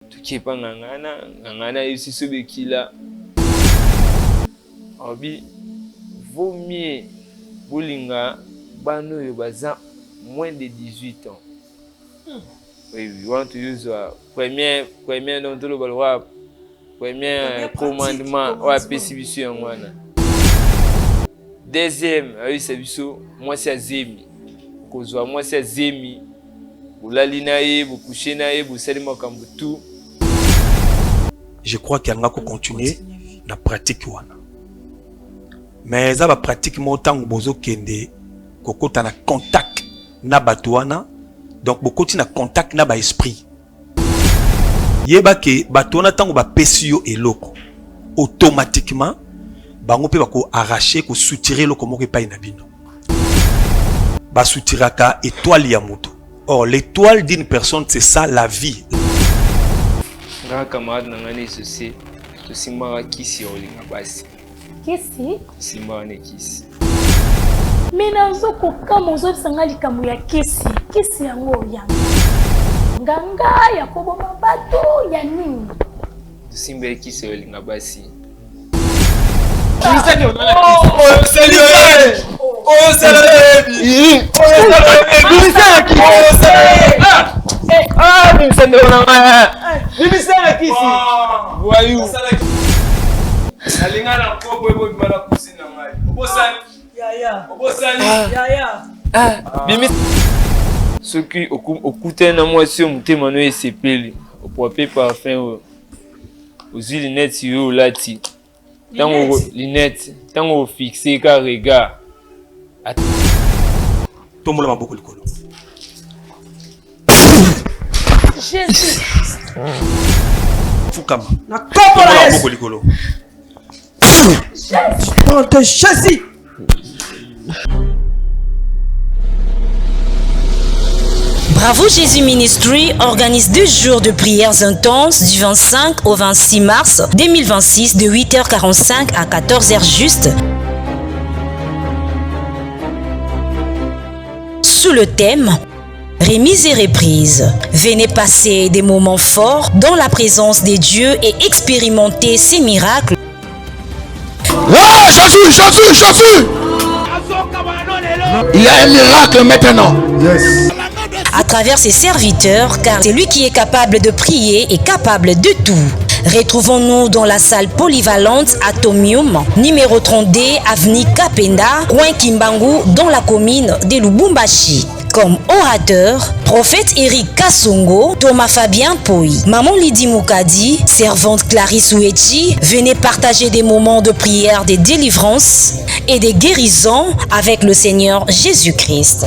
Tukepa ngangana ici ce bekila. Obi vaut mieux bolinga bano yo baza moins de 18 ans. Oui, we want to use premier dans le balwa premier commandement ou persécution mwana. Deuxième, oui c'est biso moi c'est azemi. Kozwa moi c'est azemi. Bulali naye, bukushe naye, busali makambo tout. Je crois qu'il y a un continuer la pratique wana. Mais ça va pratique montant bozo kende kokota na contact na batuana. Donc beaucoup na contact na ba esprit. Yeba ke batuana tango ba pesio eloko. Automatiquement bango pe bako arracher ko soutirer loko moko pa inabino. Ba soutiraka étoile ya moto. Or l'étoile d'une personne c'est ça la vie. Nga camarade nangani ceci to simara kisi olinga basi. Kisi? Simara ne kisi. Menazo kokama ozobisanga likambo ya kisi yango yanga nganga ya koboma bato ya nini Simba kisi olinga basi. Ce qui okute na mwasi mutema no esepeli opope parfum aux lunettes yo lati tango lunettes tango fixé ka regard Tomola maboko likolo. Jésus Fukama. na kopo la Yesu Maboko likolo. Jésus. Bravo Jésus Ministry organise 2 jours de prières intenses du 25 au 26 mars 2026 de 8h45 à 14h juste. Sous le thème Remise et reprise. Venez passer des moments forts dans la présence des dieux et expérimenter ces miracles. Ouais, Jésus! Il y a un miracle maintenant. Yes. À travers ses serviteurs, car c'est lui qui est capable de prier et capable de tout. Retrouvons-nous dans la salle polyvalente Atomium, numéro 32, avenue Kapenda, coin Kimbangu, dans la commune de Lubumbashi. Comme orateur, prophète Eric Kassongo, Thomas Fabien Poi, Maman Lydie Moukadi, servante Clarisse Ouechi, venez partager des moments de prière, de délivrance et de guérison avec le Seigneur Jésus-Christ.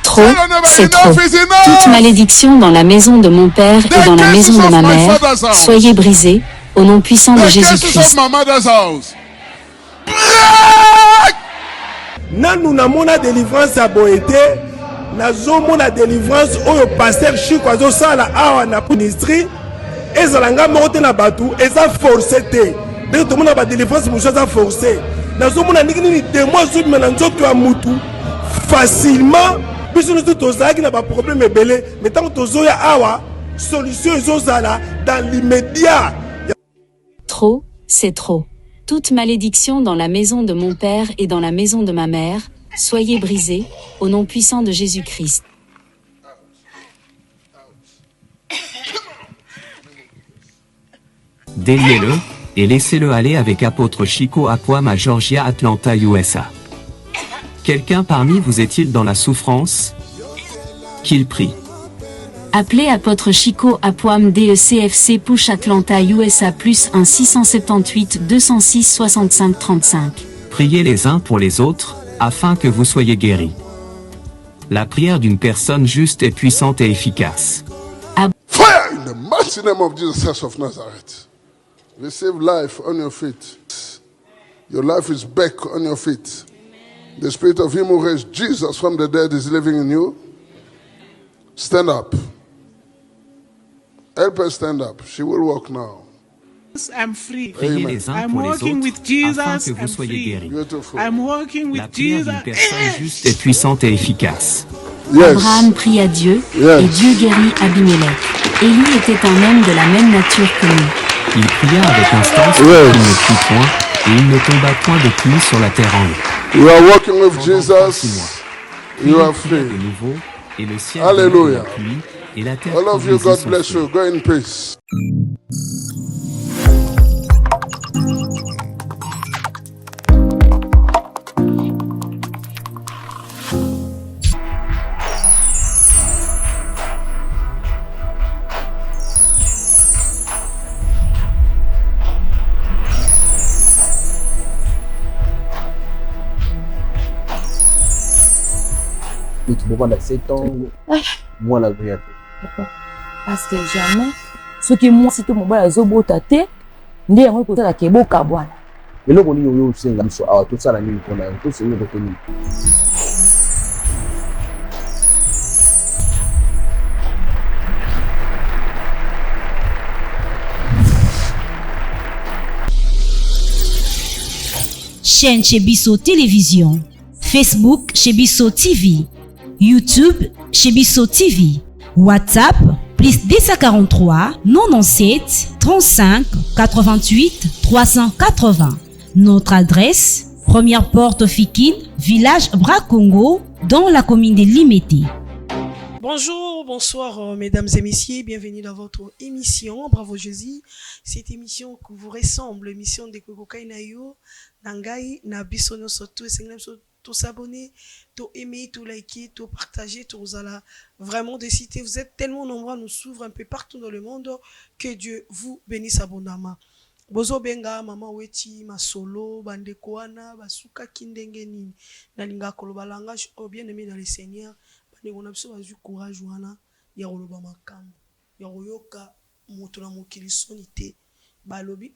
Trop, c'est trop. Toute malédiction dans la maison de mon père et dans la maison de ma mère, soyez brisés au nom puissant de Jésus-Christ. Nanu namona délivrance à Boété, nazomona délivrance oyo pasteur Chico azosala awa na ministry, ezalanga mote na batu, eza forcé te. Dès que mona ba délivrance muchaza forcé. Nazomona nini démon zumi na nzoto ya mutu facilement. Biso nous tozaki na ba problème ebele, mais tant tozoya awa solution ezozala dans l'immédiat. Trop, c'est trop. Toute malédiction dans la maison de mon père et dans la maison de ma mère, soyez brisés au nom puissant de Jésus-Christ. Déliez-le et laissez-le aller avec apôtre Chico Apoam à Georgia, Atlanta, USA. Quelqu'un parmi vous est-il dans la souffrance? Qu'il prie. Appelez apôtre Chico Apoam DECFC Push Atlanta USA plus 1 678 206 65 35. Priez les uns pour les autres, afin que vous soyez guéris. La prière d'une personne juste est puissante et efficace. Fire in the mighty name of Jesus Christ of Nazareth. Receive life on your feet. Your life is back on your feet. The spirit of him who raised Jesus from the dead is living in you. Stand up. Help her stand up. She will walk now. I'm free. Priez les uns I'm pour les walking autres, with Jesus. afin que vous I'm soyez free. guéris. Beautiful. I'm walking with La prière Jesus. d'une personne juste est puissante et efficace. Abraham prie à Dieu, et Dieu guérit Abimelech. Élie était un homme de la même nature que nous. Il pria avec instance pour qu'il ne prit point, et il ne tomba point de pluie sur la terre en haut. You are walking with Pendant 36 mois. Jesus. You are Il pria free. de nouveau, et le ciel Hallelujah. donna de la pluie, et la terre All of you, produisit God son bless fruit. you. Go in peace. tobokanda 7 ans mwana azoya te parce que jamais soki mwasi to mobali azobota te nde yango ekosalaka eboka bwana eloko nini oyo osenga biso awa tosala nini mpona yango tosengi kote nini Chaîne Chebiso Télévision, Facebook Chebiso TV, YouTube Chebiso TV, WhatsApp plus 243 97 35 88 380. Notre adresse, première porte Fikine, village Bracongo, dans la commune de Limete. Bonjour, bonsoir mesdames et messieurs, bienvenue dans votre émission Bravo Jésus. Cette émission qui vous ressemble, l'émission de Kokokai Nayo, Nangai, Nabiso no Soto, tout s'abonner, tout aimer, tout liker, tout partager, tout vous allez vraiment de citer. Vous êtes tellement nombreux à nous suivre un peu partout dans le monde que Dieu vous bénisse abondamment. Bozo benga mama weti masolo bande koana basuka kindenge nini nalinga koloba langage au bien aimé dans le Seigneur. On a besoin de courage wana ya koloba makambo ya koyoka moto na mokili sonité balobi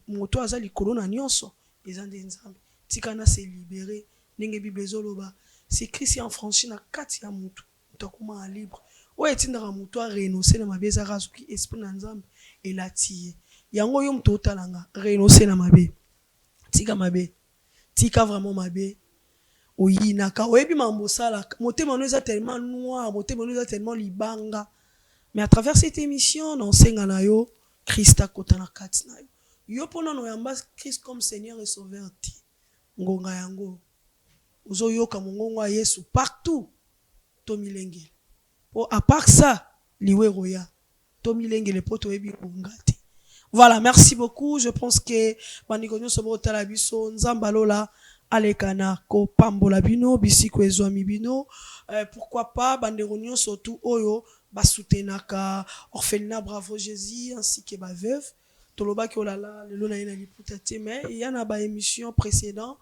moto aza likolo na nyonso eza nde nzambe tika na se libérer ndenge bible ezoloba c'est Christ en franchi na kati ya moto tokuma libre o etindaka moto a renoncer na mabe ezaka soki esprit na nzambe elati yango yo moto otalanga renoncer na mabe tika vraiment mabe oyi naka oyebi mambo sala motema no eza tellement noir motema no eza tellement libanga mais à travers cette émission on senga na yo Christ akota na kati na yo yo pona no yamba Christ comme Seigneur et Sauveur ti ngonga yango ozo yoka mongongo ya Yesu partout to milengele po à part ça liwe roya to milengele po to yebi ngati. Voilà, merci beaucoup. Je pense que Bandigonyo Sobo Talabiso Nzambalola Alekana ko pambola bino bisiko ezwami bino pourquoi pas banderonio surtout oyo basutenaka orphelinat Bravo Jésus ainsi que ba veuve toloba ki olala lelo na ina liputa te mais il y en a ba émission précédent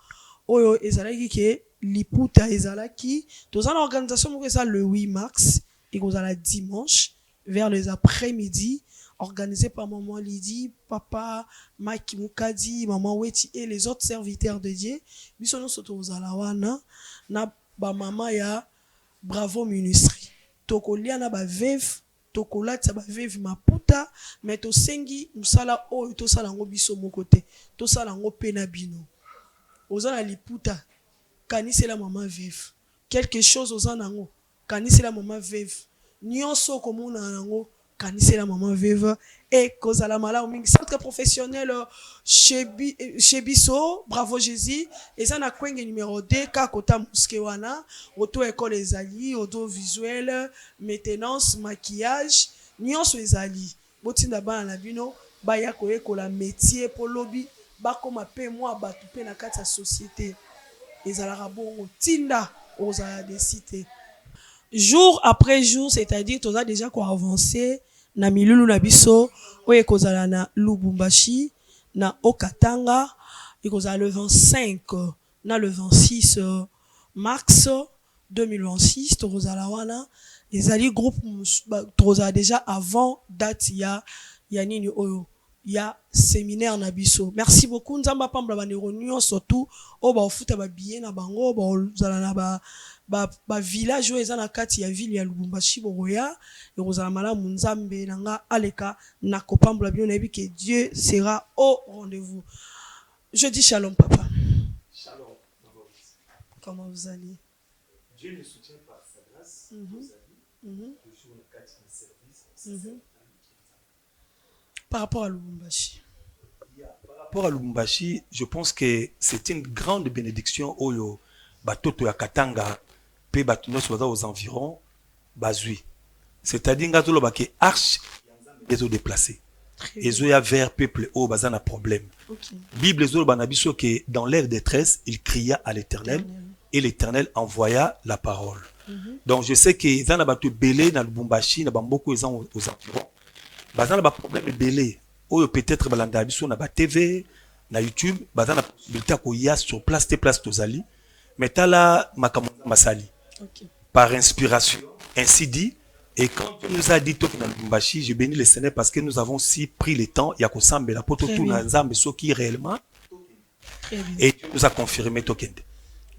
oyo ezalaki ke liputa ezalaki dans une organisation moko ça le 8 mars et kozala dimanche vers les après-midi organisé par maman Lydie, papa Mike Mukadi, maman Weti et les autres serviteurs de Dieu. Bisono soto uzalawana na ba mama ya Bravo Ministry. Tokolia na ba veuve, tokolata ba veuve maputa, mais to sengi musala o to sala ngo biso moko te. To sala ngo pena bino. Ozana liputa kanisela maman veuve. Quelque chose ozana ngo kanisela maman veuve. Nyonso komona nango c'est la maman veuve et cause à la mala au centre professionnel chez Bisso Bravo Jésus et ça na kwenge numéro 2 kakota muskewana auto école ezali auto visuel maintenance maquillage nyonso ezali botinda bana na bino baya ko ekola métier po lobi bakoma pe moi batu pe na kati ya société ezalaka bongo tinda ozala des cités jour après jour, c'est-à-dire tu as déjà quoi avancé na milulu na biso oye kozala na Lubumbashi na Okatanga et kozala le 25 na le 26 mars 2026 to kozala wana les alliés groupe to déjà avant date ya nini oyo ya séminaire na biso. Merci beaucoup nzamba pambla banero nyonso surtout o ba ofuta ba billet na bango ba ozala na ba village eza na kati ya ville ya Lubumbashi boroya et ozala malamu nzambe nanga aleka na kopambla bino na yebi que Dieu sera au rendez-vous. Je dis shalom papa. Shalom. Comment vous allez? Dieu nous soutient par sa grâce. Par rapport à Lubumbashi. Par rapport à Lubumbashi, je pense que c'est une grande bénédiction au batoto ya Katanga pe batuno aux environs bazui. C'est-à-dire que arche les ont déplacés. Ils ont vers peuple au bazan a problème. Bible les banabiso que dans l'air détresse, il cria à l'Éternel et l'Éternel envoya la parole. Donc je sais que dans la batu belé dans Lubumbashi, na beaucoup ils ont aux environs. Bazan a problème belé. Ou peut-être balanda biso na ba TV, na YouTube, bazan a possibilité ko ya sur place te place tozali. Mais tala makamona masali. Par inspiration, ainsi dit. Et quand tu nous as dit tout dans Lubumbashi, je bénis le Seigneur parce que nous avons aussi pris le temps, il y a Kosambe, la poto tout dans Zambe, ce qui réellement, et tu nous as confirmé Tokende.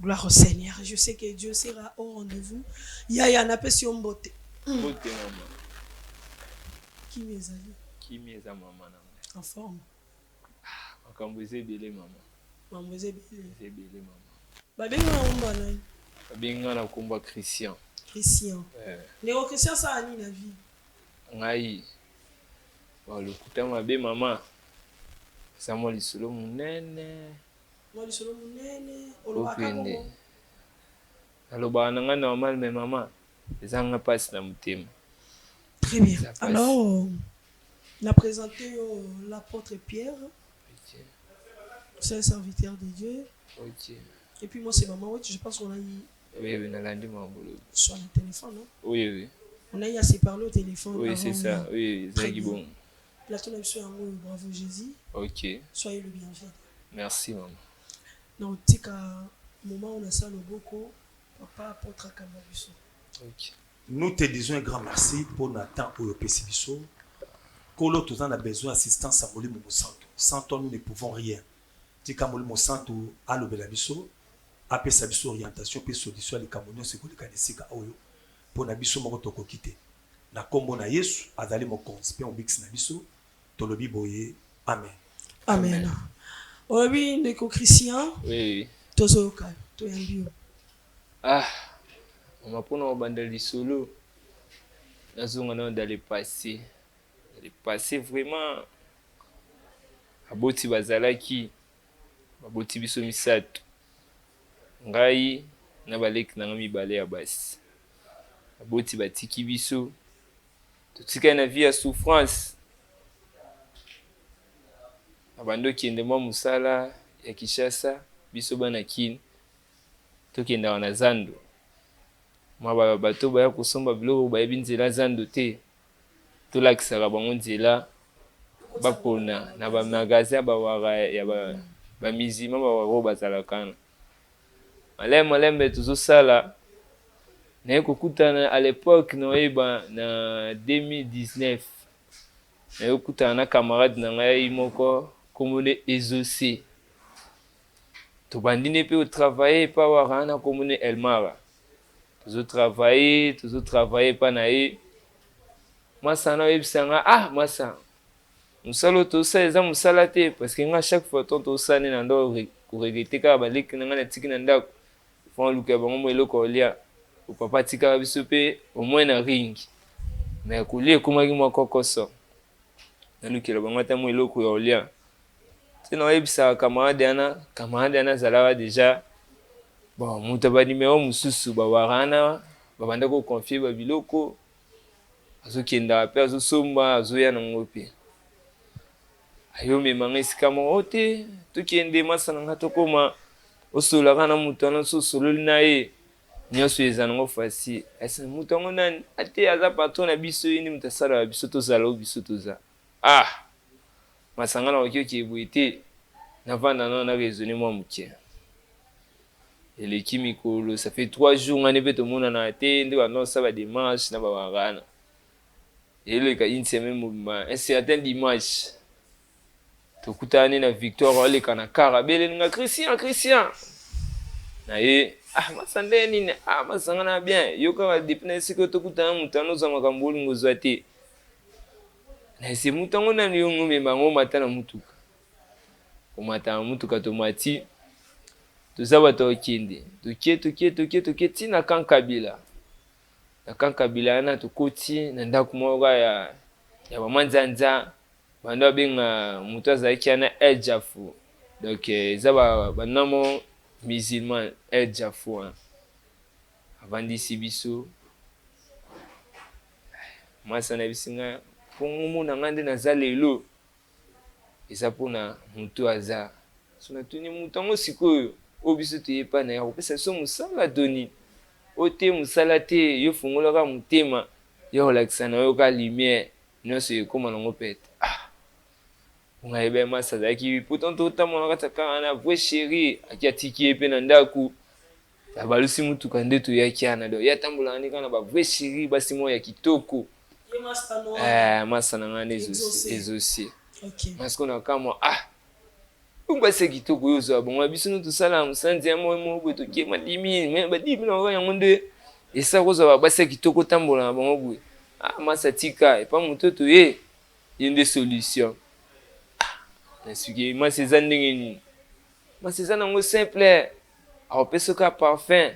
Gloire au Seigneur. Je sais que Dieu sera au rendez-vous. Il y a un appel sur beauté. Beauté, maman. Qui mes amis? Qui mes amis, maman? En forme. Quand vous êtes belé, maman. Maman, vous êtes belé. Vous êtes belé, maman. Babenga na combat Christian. Christian. Néo Christian ça a ni la vie. Ngai. Bon le kuta mabe maman. Ça moi lisolo munene. Moi lisolo munene. Olobaka ko. Aloba nanga normal mais maman. Ezanga passe na mutema. Très bien. Alors on a présenté l'apôtre Pierre. C'est un serviteur de Dieu. OK. Et puis moi c'est maman, je pense qu'on a eu. Oui, on a lundi mon boulot. Sur le téléphone, non? Oui, oui. On a eu assez parlé au téléphone. Oui, c'est ça. Oui, c'est bon. Platon a sur un mot, bravo Jésus. OK. Soyez le bienvenu. Merci, maman. Dans le moment où on a ça, le beaucoup, papa apôtre Kamabiso. OK. Nous te disons un grand merci pour Nathan ou le Pessibiso. Quand l'autre a besoin d'assistance à Molimo Santo. Sans toi, nous ne pouvons rien. Tika Molimo Santo à l'Obelabiso. Après sa biso orientation puis solution les Camerounais c'est que les kanisika oyo pour na biso moko toko kité na kombo na Yesu azali mo conspe on bix na biso tolobi boye amen. Amen. Obi ndeko Christian. Oui. Tozoka to yambio. Ah on m'a pona obandeli solo nazonga na dans le passé. Le passé vraiment aboti bazalaki aboti biso misato. Ngai na baleki na mibale ya basi aboti batiki biso totika na vie ya souffrance abando kende mwa musala ya Kishasa biso bana kini tokenda na zando mwa bato baya kusomba biloko bayebi nzela zando te tolakisaka bango nzela bapona na bamagasin bawara ya bamizima bawaro bazalakana malembe tozosala naye kokutana à l'époque noyeba na 2019 naye kokutana na camarade na ngai moko komone Ezose tobandine pe otravailler pa warana komone Elmara tozotravailler pa na ye masana oyebisanga masa musala tosala eza musala te parce que nga chaque fois tosala na ndo koregrete kaka baleki na nga na tiki na ndako font luka bango mo eloko olia o papa tika biso pe au moins na ring mais kolia ekomaki mwa kokoso nalukela bango ata mo eloko ya olia tena oyebisaka camarade ana azalaka deja bon moto banimero mosusu bawarana babanda koconfie babiloko azokendaka mpe azosomba azoya nango mpe ayomemanga esika moko te tokende masa nanga tokoma osolaka na moto wana so osololi na ye nyonso eza nango fasi ese moto yango nani ate aza patron na biso ye ndi moto asalaka biso tozala o biso toza masanga na okioki eboye te navanda nano na raisonne mwa moke eleki mikolo ça fait 3 jours ngani mpe tomonana te nde banda osala bademarche na bawarana eleka une semaine mobima un certain dimanche tokutani na Victoire oleka na kara belenga Christian na ye masande nini masanga na bien yoka depena siko tokutana mutano za makambo olingo zwa te na ese mutango na yongo membango mata na mutuka komata na mutuka tomati tozaba tokende tokie tina kankabila na kankabila wana tokoti na ndako moko ya bamanzanza bando abenga moto azalaki ana El Jafu. Donc eza banamo musulman El Jafu wana avandisi biso mwasi na bisinga mpo ngomona nga nde naza lelo eza mpona moto aza so natuni moto yango sikoyo oyo biso toyepa na ya kopesa biso mosala toni oyo te mosala te yo fungolaka motema yo kolakisa na yo ka lumière nyonso ekóma nango pete ongayeba mwasi azalaki pourtant totambola kati ya kaka na vrai chéri aki atiki ye mpe na ndako abalusi mutuka nde toyaki ana do ye atambolaka nde kaka na bavrai chéri basi moko ya kitoko masa na nga nde ezosie masiko na kamwa basi ya kitoko oyo ozwa bongo biso no tosala mosanzi ya mo boye tokie badimi na oyo yango nde esala kozwa basi ya kitoko otambola na bango boye masa tika epa moto toye ye nde solution nasuki masi eza ndenge nini masi eza nango simple akopesa oka parfum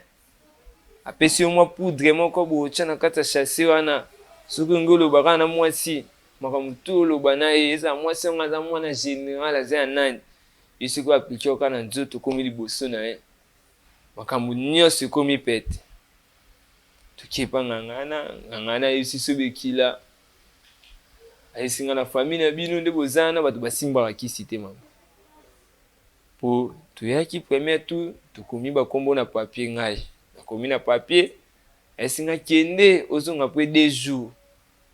apesi yo mwa poudre moko boye otya na kati ya chasse wana soki onge olobaka na mwasi makambo to oloba na ye eza mwasi yango aza mwana général aza ya nani ye soki oaplike oka na nzoto okomi liboso na ye makambo nyonso ekomi pete tokepa ngangana yebisi so bekila ayesinga na famille na bino nde bozala na bato basimbaka kisi te mama po toyaki premier tour tokomi bakombo na papier ngai nakomi na papier ayesinga kende ozonga mpe 2 jours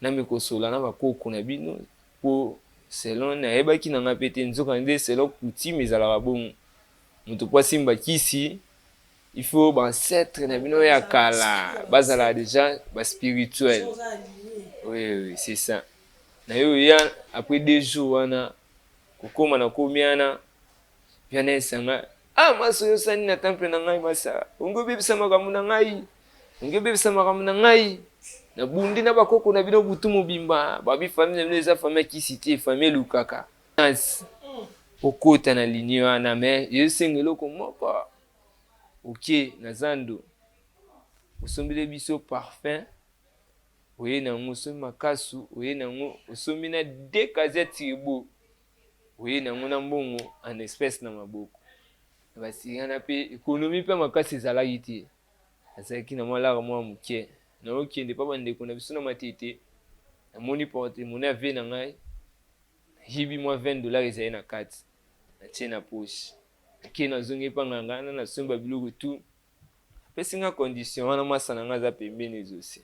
nami kosola na bakoko na bino po selon nayebaki na nga mpe te nzoka nde selon coutume ezalaka bongo moto po asimba kisi il faut bancêtre na bino ya kala bazala déjà baspirituel. Oui, c'est ça. Na yo ya après 2 jours wana kokoma na komiana yana esanga maso yo sani na temple na ngai masa ongo bebisa makambo na ngai na bundi na bakoko na bino butu mobimba babi famille na eza famille kisiti famille lukaka okota na ligne wana mais yo sengelo ko moko OK na zando osombile biso parfum oye nango osomi makasu oye nango osomi na 2 cassettes ribo oye nango na mbongo en espèce na maboko basingana mpe économie mpe makasi ezalaki te azalaki na mwalara mwa moke naokende mpa bandeko na biso na matete namoni porte-monnaie ave na ngai nayibi mwa $20 ezali na kati natie na poche ake nazongi mpa ngangana nasomba biloko tu apesi nga condition wana mwasa na ngai aza pembeni ezosi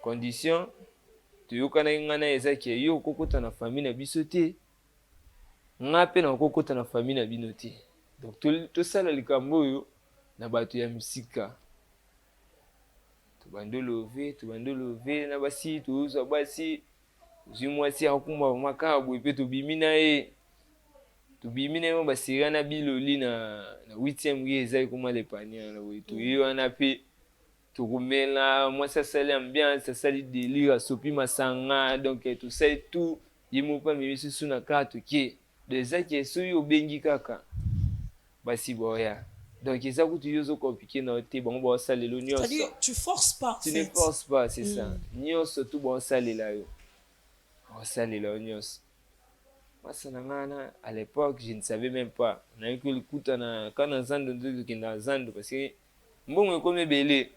condition toyokanaki ngai na ezaki yo okokota na famille na biso te nga mpe na okokota na famille na bino te donc tosala likambo oyo na bato ya misika tobando love na basi tozwa basi ozwi mwasi akumba makaka boye mpe tobimi na ye basira na biloli na 8e rie ezali koma lepania na boye toye wana mpe tokomela mwasi asali ambiance asali délire asopi masanga donc tosali tout ye mopa mimisi su na kaka toke ezaki soki obengi kaka basi boya donc eza kutu yo ozokomplike na yo te bango baosalela nyonso. C'est-à-dire tu forces pas. Tu ne forces pas, c'est ça. Nyonso tu baosalela yo baosalela yo nyonso. Masa na ngana à l'époque je ne savais même pas nayoki kolikuta ka na zando nde tokenda na zando parce que mbongo ekomi ebele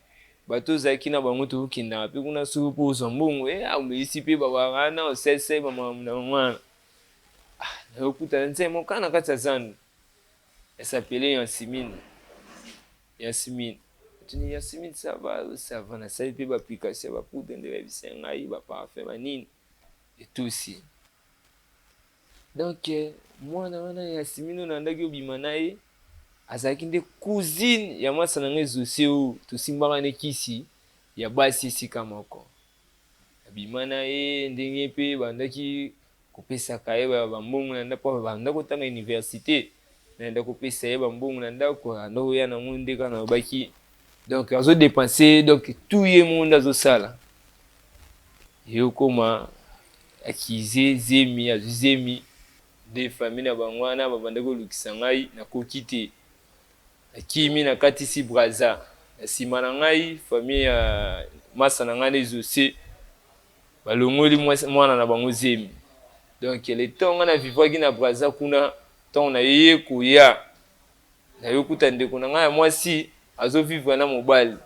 bato ozalaki na bango tokendaka mpe kuna soki mpo ozwa mbongo ameisi mpe babakana osese bamakambo na mwana nayokuta nzembo moka na kati ya zando esapele Yasmine tuni Yasmine ça va nasali mpe baapplication bapoudre nde babisa ngai baparfum banini et tout aussi donc mwana wana Yasmine oyo nandaki obima na ye azalaki nde cousine ya mwasa na ngai ezosie oyo tosimbaka ne kisi ya basi esika moko abima na ye ndenge mpe bandaki kopesaka ye bambongo na ndako banda kotanga université nanda kopesa ye bambongo na ndako anda koya nango nde kaka nalobaki donc azodepense donc tout ye monde azosala ye okoma akize zemi azwi zemi de famille na bango wana babanda kolukisa ngai nakoki te nakimi nakatisi braza nsima na ngai famille ya masa na ngai ezosi balongoli mwana na bango zemi. Donc le temps nga na vivaki na Braza kuna temps na yeye koya na yokuta ndeko na ngai mwasi azo vivre na mobali.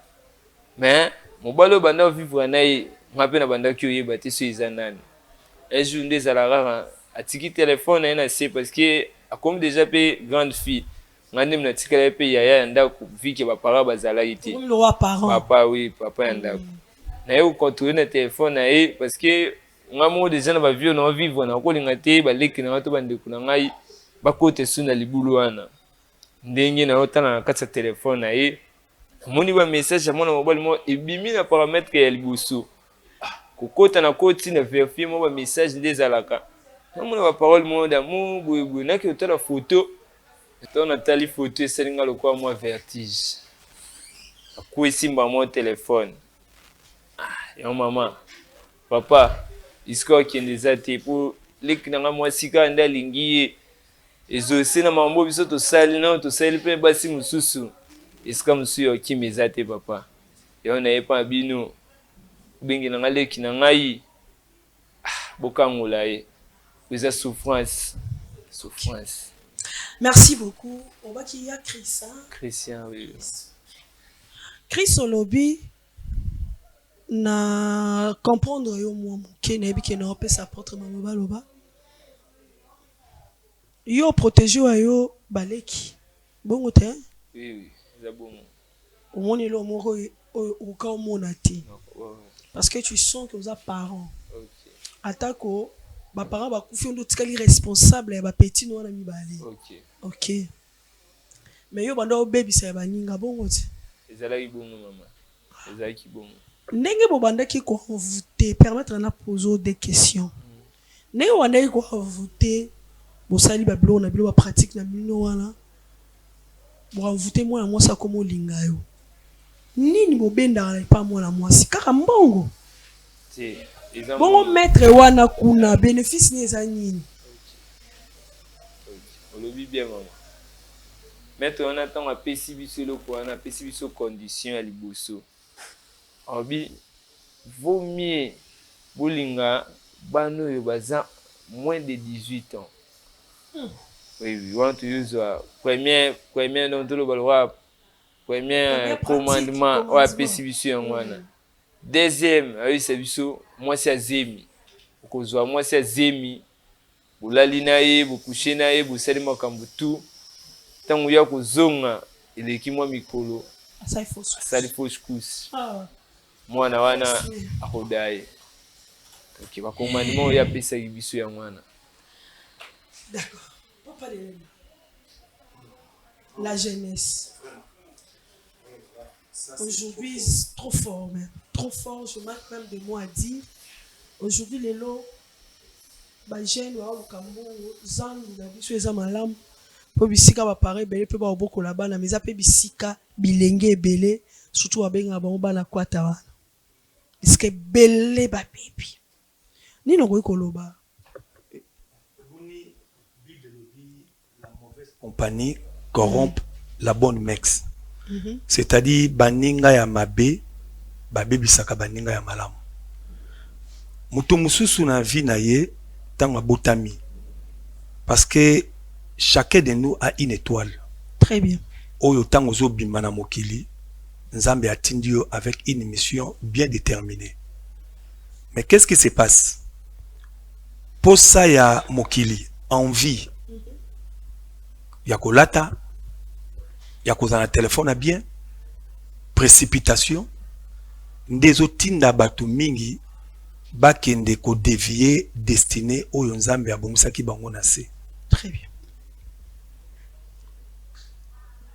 Mais mobali banda vivre na ye ngape na banda ki oyeba te so eza nani. Un jour nde ala rara atiki téléphone na se parce que comme déjà pe grande fille ngani mna tikala pe yaya ndako viki ba para bazala ite. Comme le roi parent. Papa oui, papa ndako. Na yo contrôler na téléphone na ye parce que ngamo déjà na ba vieux na vivre na ko linga te ba leki na to bande kuna ngai ba kote suna libulu wana. Ndenge na otana na kata téléphone na ye. Moni ba message mona mobile mo ebimi na paramètre ya libusu. Kokota na koti na vérifier mo ba message ndezalaka. Mona ba parole mo d'amour boye na ki otala photo. Ton natali photo esalinga lokwa moi vertige. Akui simba mon téléphone. Yo maman. Papa, isko kiendeza te pour lekina moi sika nda lingi ezose na mambo biso to sali na to sali pe basi mususu. Iska musu yo kimeza te papa. Yo na yepa bino. Bengi na ngaleki na ngai. Bokangula ye. Eza souffrance. Souffrance. Merci beaucoup. On va qu'il y a Chris. Hein? Christian, oui. Chris Olobi na comprendre yo moi qui na bi na opé sa porte mama loba. Yo protéger yo baleki. Bongo te? Oui, oui, c'est bon. Au moins le moro au cas monati. Parce que tu sens que vous êtes parents. OK. Atako ba parents ba kufi ndo tikali responsable ya ba petit no na mibale. OK. OK. Mais yo banda o baby sa ba ninga bongo ti. Ezalaki bongo maman. Ezalaki bongo. Ndenge bo banda ki ko envoûter permettre na poser des questions. Ndenge wanda ki ko envoûter bo sali ba blo na bilo ba pratique na mino wana. Bo envoûter moi na moi ça comme linga yo. Nini bo benda na pa moi na moi si kaka mbongo. Ti. Bongo maître wana kuna bénéfice ni eza nini? Olobi bien maman. Maître on attend a pesi biso loko na pesi biso condition ya liboso. Obi vaut mieux bolinga bano yo baza moins de 18 ans. Oui, we want to use premier dans le balwa premier commandement ou pesi biso ngwana. Deuxième, oui c'est biso moi c'est zemi. Okozwa moi c'est zemi. Bolali na ye, bokushe na ye, bosali makambo tu. Tango ya kozonga eleki mwa mikolo. Asali fausse couche. Mwana wana akodaye. OK, ba commandement ya pesa biso ya mwana. D'accord. Papa de la jeunesse. Aujourd'hui, c'est trop fort même. Trop fort, je marque même de moi à dire. Aujourd'hui, les lots, les jeunes, les gens, les gens, po bisika ba pare belé pe ba oboko la bana mais pe bisika bilenge belé surtout abenga ba bana kwata wana iske belé ba baby ni no koloba la mauvaise compagnie corrompt la bonne mix. C'est-à-dire baninga ya mabe ba bebisaka baninga ya malamu. Mutu mususu na vie na ye tanga botami parce que chacun de nous a une étoile. Très bien. Oyo tango zo bimana mokili, Nzambe atindi yo avec une mission bien déterminée. Mais qu'est-ce qui se passe? Pour ça ya mokili, envie. Ya kolata, ya kozana téléphone à bien, précipitation, ndezo tinda batu mingi bakende ko dévier destiné oyo Nzambe abomisaki bango na se. Très bien.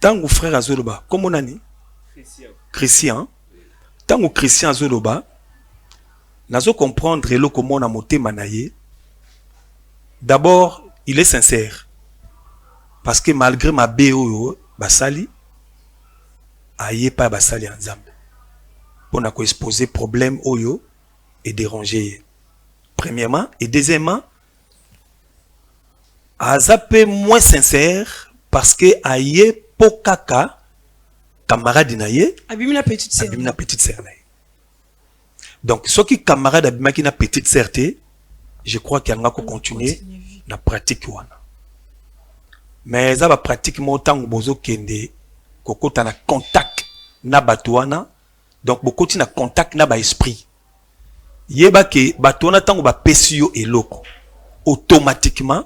Tango frère Azoloba, comment on a dit? Christian. Tango Christian Azoloba, nazo comprendre le comment on a monté manaye. D'abord, il est sincère. Parce que malgré ma BO, basali, aye pas basali en Zambie. On a exposé problème oyo et déranger. Premièrement. Et deuxièmement, Azape moins sincère parce que aye pokaka camarade na ye abimina petite sœur abimina petite sœur na ye. Donc ce qui camarade abimaki na petite sœur te, je crois qu'il y a continuer na pratique wana. Mais ça va pratiquement autant bozo kende kokota na contact na batuana, donc beaucoup na contact na ba esprit. Yeba ke batuana tango ba pesio eloko automatiquement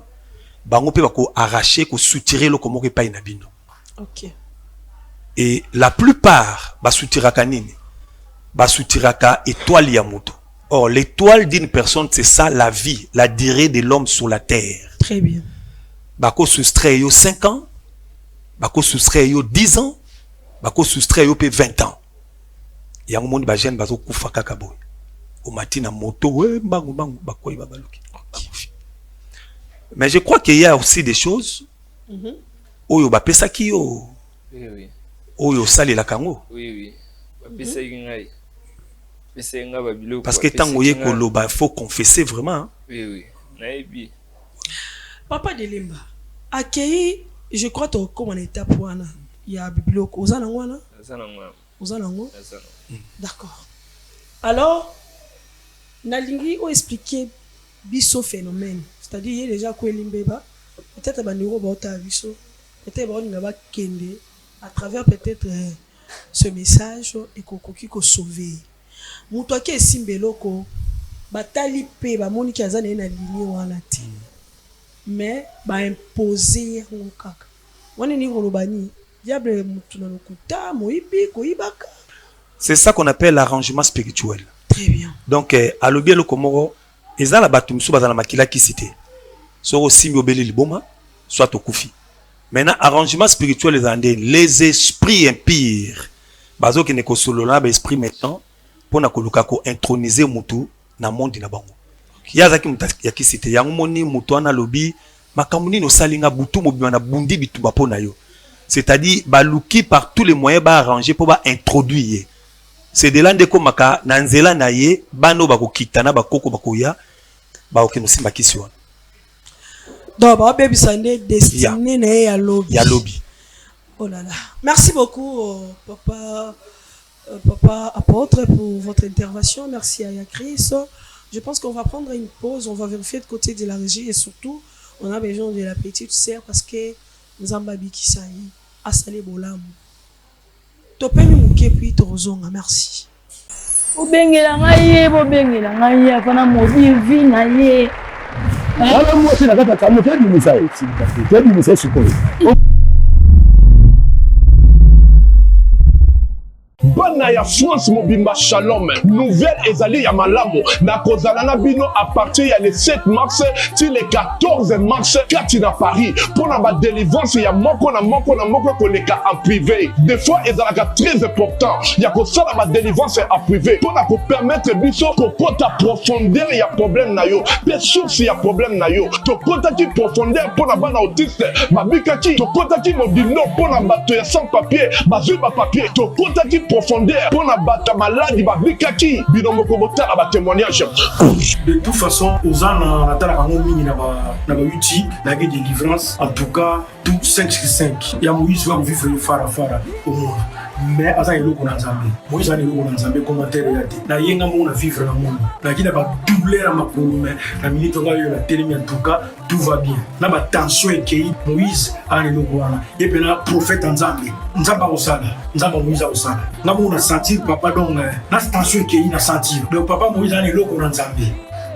bango pe bako arracher ko soutirer loko moko pa ina bino. OK. Et la plupart ba soutiraka nini? Ba soutiraka étoile ya moto. Or l'étoile d'une personne c'est ça la vie, la durée de l'homme sur la terre. Très bien. Bako soustrait yo 5 ans, bako soustrait yo 10 ans, bako soustrait yo pe 20 ans. Yango moni ba jeune bazo kufa kaka boy. Au matin na moto, ouais, bango bako iba baluki. Mais je crois qu'il y a aussi des choses oyo ba pesa ki yo. Oui oui. Oyo sali la kango. Oui oui. Ba pesa ngai. Pesa nga ba biloko. Parce que tango ye koloba faut confesser vraiment. Hein? Oui oui. Naibi. Papa de Limba, accueilli, je crois que comme en étape wana, il y a bibliothèque aux anangwana. D'accord. Alors, nalingi ou expliquer biso phénomène, c'est-à-dire il y a déjà quoi limbeba, peut-être bandiro bota biso, peut-être on va kende à travers peut-être ce message et kokoki ko sauver. Muto ke simbeloko batali pe ba moni kazana na ligne wana ti. Mais ba imposer mon kaka wana ni kolobani diable mutu na lokuta moibi koibaka. C'est ça qu'on appelle l'arrangement spirituel. Très bien. Donc à l'obie le komoro ezala batu musu bazala makila ki cité so simbi obeli liboma soit okufi. Maintenant arrangement spirituel les esprits impurs bazo ki ne ko solola ba esprit maintenant pour na koluka ko introniser mutu na monde na bango. Yazaki mutaki ya kisite yango moni mutu ana lobi makamuni no salinga butu mobima na bundi bituba pona yo. C'est-à-dire baluki par tous les moyens ba arranger pour ba introduire. C'est de là ndeko maka na nzela na ye bano bako kitana bakoko bakoya ba okeno simba kisiwa. Donc ba baby sande destiné na ya lobby. Ya lobby. Oh là là. Merci beaucoup papa apôtre pour votre intervention. Merci à Chris. Je pense qu'on va prendre une pause, on va vérifier de côté de la régie et surtout, on a besoin de la petite sœur parce que Nzambabi Kisaï a salé bolam. Topeni muke puis torozonga, merci. Obengela ngai afana mobi vi na ye. Wala mo sina kata kamo tedi misai, tedi misai sikoyo. Bana ya France mobimba shalom nouvelle ezali ya malamu na kozala na bino à partir ya le 7 mars ti le 14 mars kati na Paris pour na ba délivrance ya moko na moko koleka en privé. Des fois ezalaka très important ya kosala ba délivrance en privé pour na ko permettre biso ko kota profondeur ya problème na yo pe source ya problème na yo to kota ki profondeur pour na bana autiste babikaki to kota ki mobino pour na bato ya sans papier bazui ba papier to kota ki profondeur pour na bata maladi ba bikaki binombo ko botala ba témoignage. De toute façon aux ans atala kango mingi na ba YouTube na ke délivrance en tout cas tout 5 sur 5 ya Moïse va vivre le fara au monde. Mais asa eloko na Nzambe Moïse ani eloko na Nzambe commentaire ya te na yenga mo na vivre na monde na kina ba douleur ma problème na minute nga yo la télé en tout cas tout va bien na ba tension ekei Moïse ani eloko wana et puis na prophète Nzambe Nzamba Moïse osala na mo na sentir papa donc na tension ekei na sentir donc papa Moïse ani eloko na Nzambe.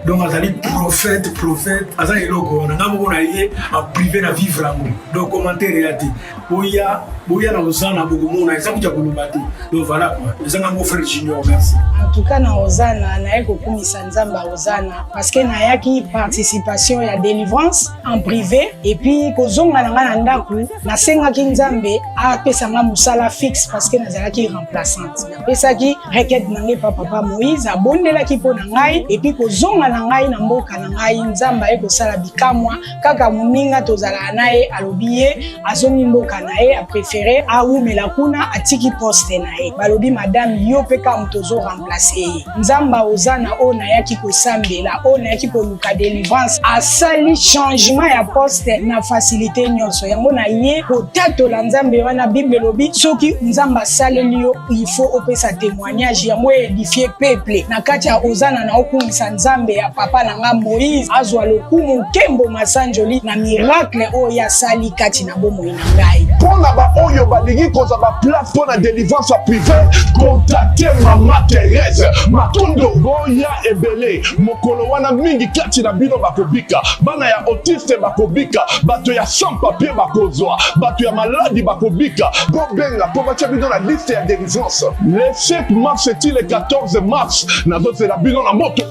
Donc azali prophète azali eloko wana na mo na ye en privé na vivre la monde donc commentaire ya te boya na osana bogomo na esaku ya kolobate donc voilà quoi ezanga mon frère Junior merci en tout cas na osana na eko kumisa Nzamba osana parce que na yaki participation ya délivrance en privé et puis kozonga na nga na ndaku na senga ki Nzambe a pesa nga musala fixe parce que nazala ki remplaçante na pesa ki requête na nge papa Moïse abondela ki po na ngai et puis kozonga mama na ngai na mboka na ngai nzambe ekosala bikamwa kaka moninga tozala na ye alobi ye azongi mboka na ye apréféré awumela kuna atiki poste na ye balobi madame yo mpe kaka moto ozoremplace ye nzambe oza na oyo nayaki kosambela oyo nayaki koluka délivrance asali changement ya poste na facilité nyonso yango na ye kotatola nzambe wana bible elobi soki nzambe asaleli yo il faut opesa témoignage yango édifie peuple na kati ya ozana na okumisa nzambe ya papa na nga Moïse azwa lokumu nkembo masanjoli na miracle oyo asali kati na bomoi na ngai mpona baoyo balingi kozwa baplace mpona délivrance ya privé contacte mama Thérèse matondo boya ebele mokolo wana mingi kati na bino bakobika bana ya autiste bakobika bato ya sans papier bakozwa bato ya maladi bakobika bobenga mpo batia bino na liste ya délivrance le 7 mars ti le 14 mars nazozela bino na moto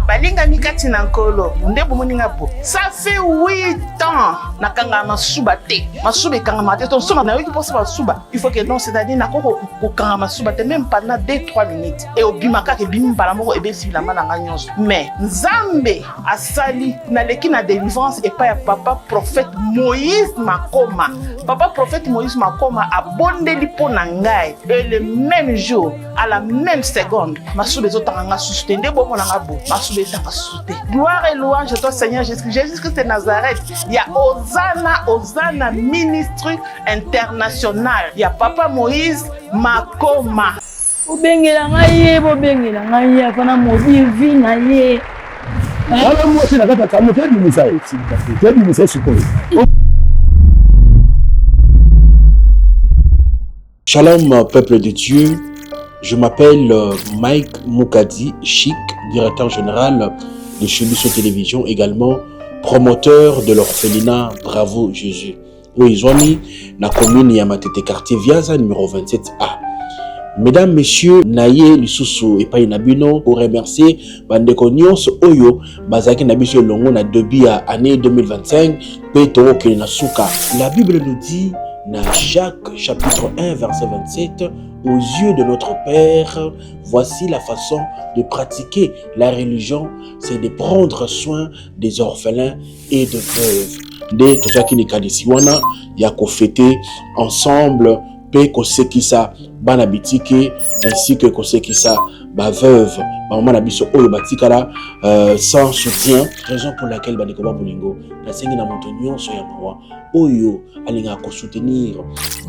balinga mikati na nkolo nde bomoninga po ça fait 8 ans nakanga masuba te masuba ekanga te to soma na yoki posa masuba il faut que non c'est-à-dire nakoko kokanga masuba te même pendant 2-3 minutes et obimaka ke bimi mbala moko ebesi bilamba na nga nyonso mais nzambe asali na leki na délivrance et pas ya papa prophète Moïse Makoma papa prophète Moïse Makoma abondeli po na ngai et le même jour à la même seconde masuba ezotanga nga susu te nde bomo na nga bo gloire et louange à toi Seigneur Jésus-Christ de Nazareth. Il y a Hosanna ministre international. Il y a Papa Moïse Makoma. Bobengela ngai bobengela ngai afana modi vi na ye. Wala moi c'est la kata kama tedi misai. Tedi misai sikoyo. Shalom peuple de Dieu. Je m'appelle Mike Moukadi Chic, directeur général de Chebiso Télévision, également promoteur de l'orphelinat Bravo Jésus. Oui, Zoami, la commune Yamatete quartier Viaza, numéro 27A. Mesdames, messieurs, Naye, Lisusu et Painabino, pour remercier Bandeko Nyons Oyo, Bazaki Nabiso Longo na Debi à année 2025, Petro Kenasuka. La Bible nous dit, dans Jacques chapitre 1, verset 27, aux yeux de notre Père, voici la façon de pratiquer la religion, c'est de prendre soin des orphelins et de veuves. De tout ça qui n'est qu'à wana, ya ko fêter ensemble, pe ko sekisa banabitike ainsi que ko sekisa ba veuve, ba mama na biso oyo batikala sans soutien, raison pour laquelle ba nekoba bolingo na sengi na moto nyonso ya mawa oyo alinga ko soutenir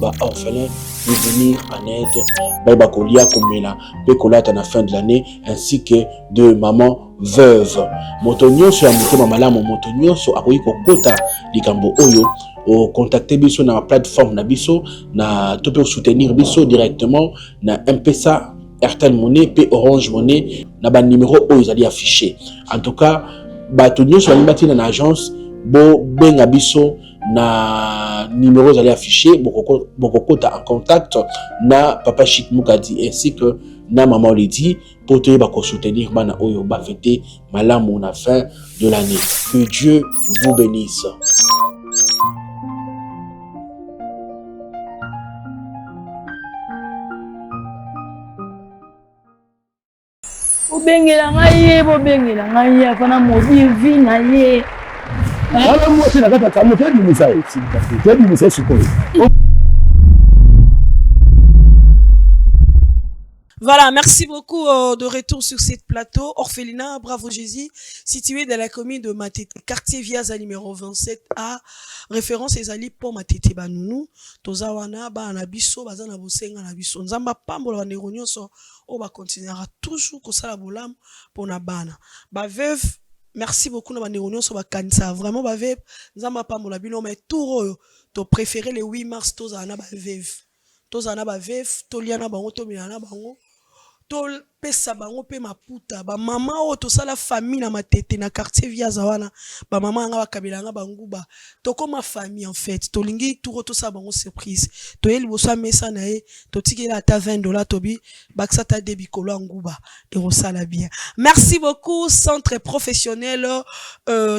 ba orphelin de venir en aide ba kolia komela pe kolata na fin de l'année ainsi que de maman veuve moto nyonso ya motema malamu moto nyonso akoyi kokota likambo oyo o contacter biso na plateforme na biso na to peut soutenir biso directement na M-Pesa Airtel Money pe Orange Money na ba numéro oyo ezali affiché. En tout cas bato nyonso balimati na agence bo benga biso na numéro ezali affiché bokokota en contact na Papa Chic Moukadi ainsi que na Maman Lady pour te soutenir bana oyo ba fêter malamu na fin de l'année. Que Dieu vous bénisse. Bobengela ngai afana modi vi na ye. Wala moi c'est la kata kama tedi misai. Tedi misai sikoyo. Voilà, merci beaucoup de retour sur cette plateau. Orphelinat Bravo Jésus, situé dans la commune de Matete, quartier Viaza numéro 27A. Référence ezali pour Matete Banounou. Tozawana ba na biso bazana bosenga na biso. Nzamba pambola ba ndeko nyonso o ba continuera toujours kosala bolam pour na bana. Ba veuve, merci beaucoup na ba ndeko nyonso ba kanisa. Vraiment ba veuve, nzamba pambola bino mais tout to préféré le 8 mars tozana ba veuve. Tozana ba veuve, toliana bango to milana bango. Tol pesa bango pe maputa ba mama o to sala famille na Matete na quartier Viaza wana ba mama nga bakabela nga banguba to comme famille en fait to lingi to sa bango surprise to eli bosa mesa na e to tikela ata $20 tobi baksa ta debi kolo nguba et rosala bien. Merci beaucoup centre professionnel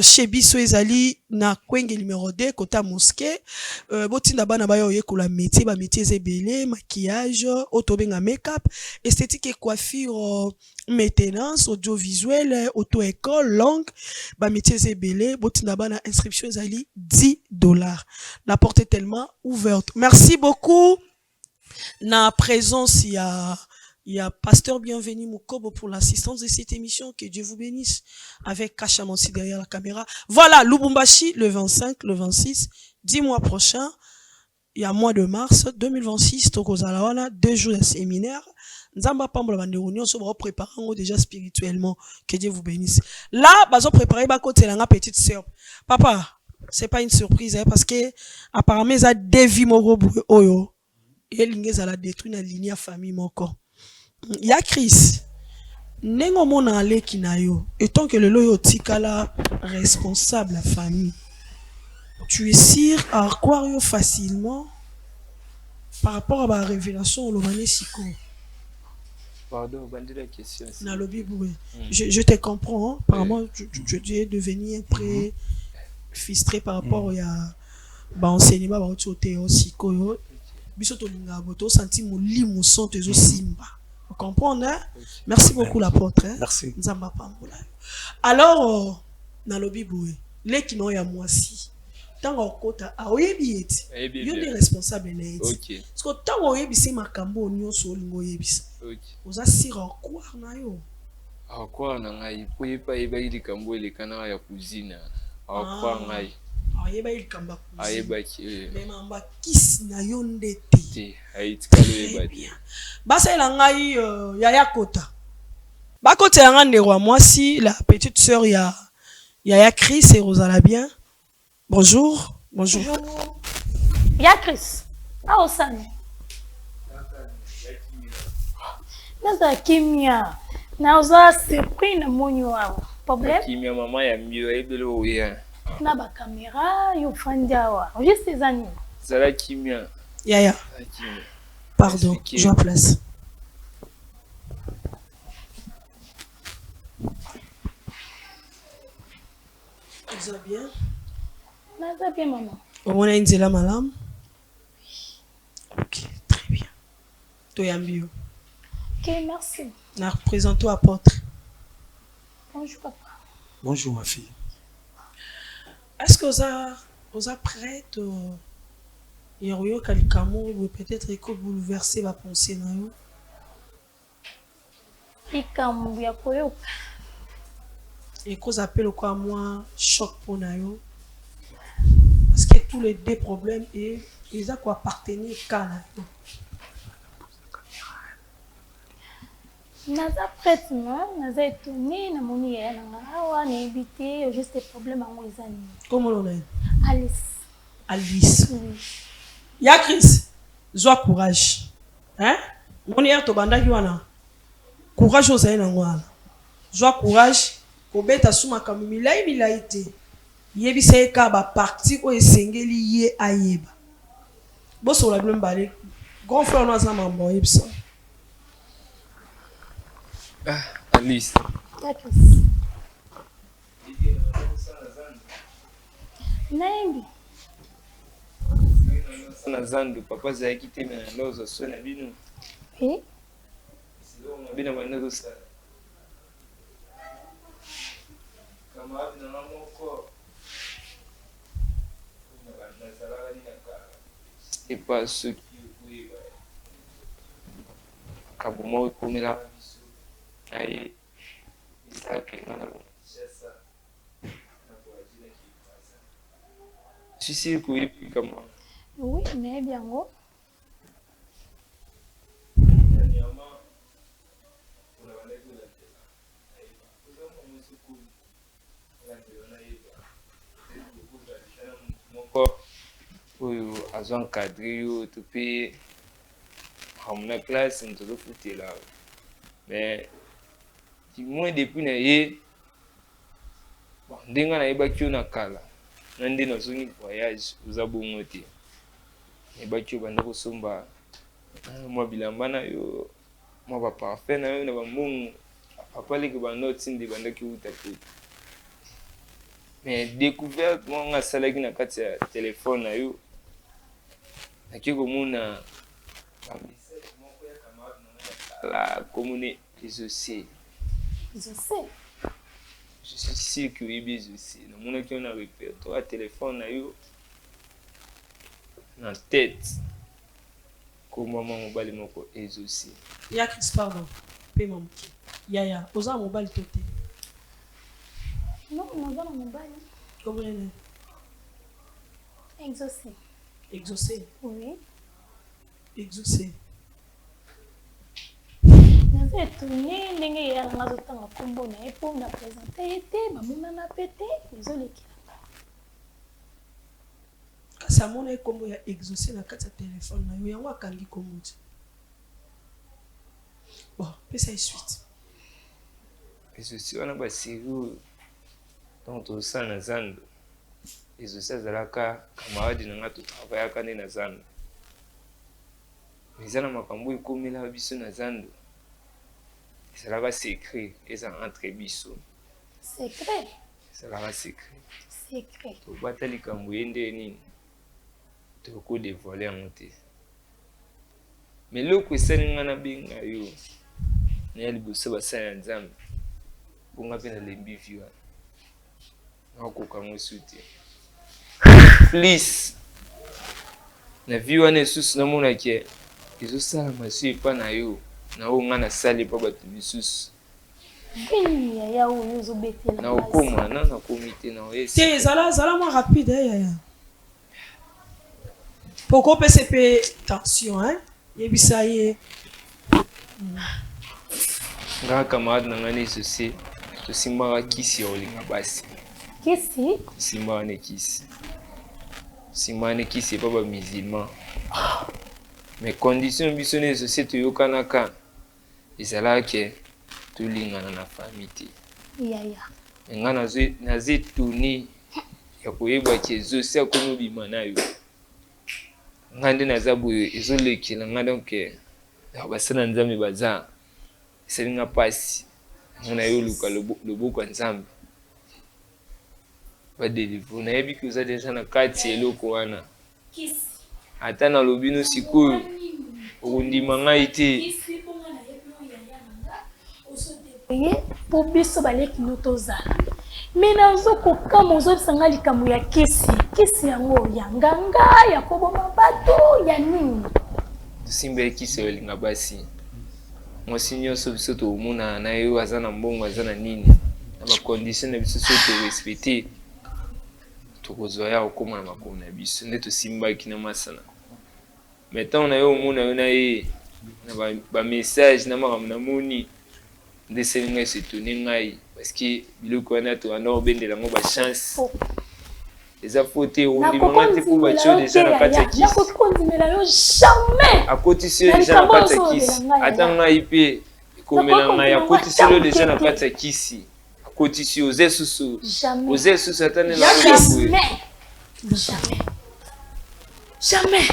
chez Biso ezali na Kwenge numéro 2 kota mosquée botinda bana ba yo yekola métier ba métiers ebele maquillage otobenga make-up esthétique et coiffure sur maintenance, audiovisuel, auto-école, langue, bah métiers zébélé, botinabana inscription zali $10. La porte est tellement ouverte. Merci beaucoup. Na présence, il y a Pasteur Bienvenu Mukobo pour l'assistance de cette émission. Que Dieu vous bénisse. Avec Kachamansi derrière la caméra. Voilà, Lubumbashi, le 25, le 26, 10 mois prochains. Il y a mois de mars 2026, Tokozalawana, 2 jours de séminaire. Nzamba Pambola Banderounion, on va préparer déjà spirituellement. Que Dieu vous bénisse. Là, bazo préparer ba côté la petite sœur. Papa, c'est pas une surprise, hein, parce que, apparemment, ça dévie moro oyo. Et l'ingé a détruit la ligne famille moko. Il y a Chris. Nengo mona ale kinayo. Et tant que le loyo tikala responsable la famille. Tu es sûr à croire facilement par rapport à la révélation au Lomane Siko. Pardon, la question. Je te comprends. Hein? Apparemment, tu es devenu très frustré par rapport à l'enseignement au Siko. Bisoto linga boto senti moli muson tezo simba. Vous comprenez? Hein? Merci beaucoup l'apôtre. Hein? Merci. Nzamba pambola. Alors, na lobi boué, les qui n'ont ya moisi. Tant au kota a oyebi eti. Yo des responsables na eti. OK. Parce que tant oyebi se makambo nyonso lingo yebisa. OK. Oza sira croire na yo. Croire na ngai po yepa yeba ili kambo ele kana ya kuzina. Croire ngai. Ayeba il kamba kuzi. Ayeba ki. Mais mamba kisi na yo ndete. Te, aitikalo yeba te. Basa ela ngai yaya kota. Ba kota ya ngande roi mwasi la petite sœur ya Chris et Rosala bien. Bonjour. Bonjour. Bonjour. Ya Chris. Ah osani. Nasa kimia. Na oza surpris na monyo wao. Problème? Kimia mama ya mbio ebelo oya. Na ba caméra yo fandiawa. Juste les amis. Zala kimia. Yaya. Pardon, je place. Vous allez bien? Naza bien maman. On a une zela malam. Ok, très bien. Toyambio. Ok, merci. Na représente-toi apôtre. Bonjour papa. Bonjour ma fille. Est-ce que vous êtes prête? Il y a quelqu'un qui peut-être que bouleverser ma pensée. Et qu'on appelle quoi moi choc pour nayo. Parce que tous les deux problèmes et ils ont quoi appartenir qu'à nayo. Naza prête non, naza étonné na moni ya nanga awa na éviter juste des problèmes en moisani. Comment on est? Alice. Alice. Oui. Ya Chris, joie courage. Hein? Moni ya to bandaki wana. Courage aux aina ngwana. Joie courage. Ko beta suma kamu milai te. Yebi se ka ba parti o esengeli ye ayeba. Boso la blum balé. Grand frère nous ensemble bon yebsa. Alice. D'accord. Naimbi. Sana zandu papa za kite na lozo sona binu. Oui. Sio mabina mwanzo sana. Kama hapo na mamoko. Kuna bana sala ni naka. C'est pas ce qui oui. Kabumo kumela. Aí está queimando essa na coagina que passa. Se circuit fica mal. Oui, mais bien go. Oyo azwa encadré yo to pe hamna classe ntozo futela. Mais moins depuis na ye bon ndenga na yebaki yo na kala na nde nazongi voyage oza bongo te yebaki yo banda kosomba mwa bilamba na yo mwa baparfum na yo na bambongo papa leke banda otinde bandaki uta te mais découverte mwa nga asalaki na kati ya telefone na yo naki komona bamessage moko ya camarade na nga kala komone exaucé. Exaucé. Je suis sûr que oui, exaucé. Dans mon équipe, on a répertoire, téléphone, dans la tête. Comment mon bali moko exaucé. Ya Chris, pardon. Paiement. Ya. Osa mon bali toté. Non, on va dans mon bali. Comment elle est? Exaucé. Exaucé. Oui. Exaucé. Naza tourné ndenge ya ngazo tanga kombo na epo na présenter été bamuna na pété ezolekela. Kasi amona ekombo ya exaucé na kati ya telefone na yo yango akangi kombo ti. Bon, pesa e suite. Exaucé wana basiru donc tosala na zando. Exaucé azalaka camarade na nga totravaillaka nde na zando. Mais eza na makambo ekomela biso na zando. Ezalaka secret eza entre biso. Secret. Ezalaka secret. Secret. Tobata likambo ye nde nini tokodévoile yango te. Mais eloko esali nga nabenga yo naya liboso basali ya nzambe bonga mpe nalembi vi wana nakokoka ngo esu te. Please na vi wana esusu namonaki ezosala masu epa na yo na oyo nga nasali epa bato misusu Vini yaya oyo ozobetela. na okoma na nakomi te na oyesi te zala moi rapide yaya. Pourquoi PCP tension hein? Yebisa ye. nga camarade na nga ne exaucé tosimbaka kisi ya kolinga basi. Kisi? Tosimbaka ne kisi. Tosimbaka ne kisi epa bamusulman. Mais condition biso ne exaucé toyokanaka ezalaki tolingana na famille te. Yaya. Nga naza etoni ya koyebaki exaucé akomi obima na yo. Nga nde naza boye ezolekela nga donc basala nzambe baza esali nga mpasi nga nayoluka loboko ya nzambe badelivre nayebi ke oza deja na kati ya eloko wana ata nalobi no sikoyo okondima ngai te. Ye po biso baleki no tozala me nazokokama ozobisanga likambo ya kisi yango ya nganga ya koboma bato ya nini tosimba ye kisi olinga basi mwasi nyonso biso tomona na ye aza na mbongo aza na nini na bacondition na biso so torespecte tokozwa ya kokóma na makomi na biso nde tosimbaki na masana mais ntango na ye omona yo na ye na bamessage na makambo namoni nde esali ngai setone ngai parce que biloko wana toanda kobendela yango bachance eza fo te ondimanga te mpo batio deja na kati ya kisi akotisi yo deja na kati ya kisi ata ngai mpe ekomela ngai akotisi yo deja na kati ya kisi akotisi yo oze susu ata nde naoyaboye jamais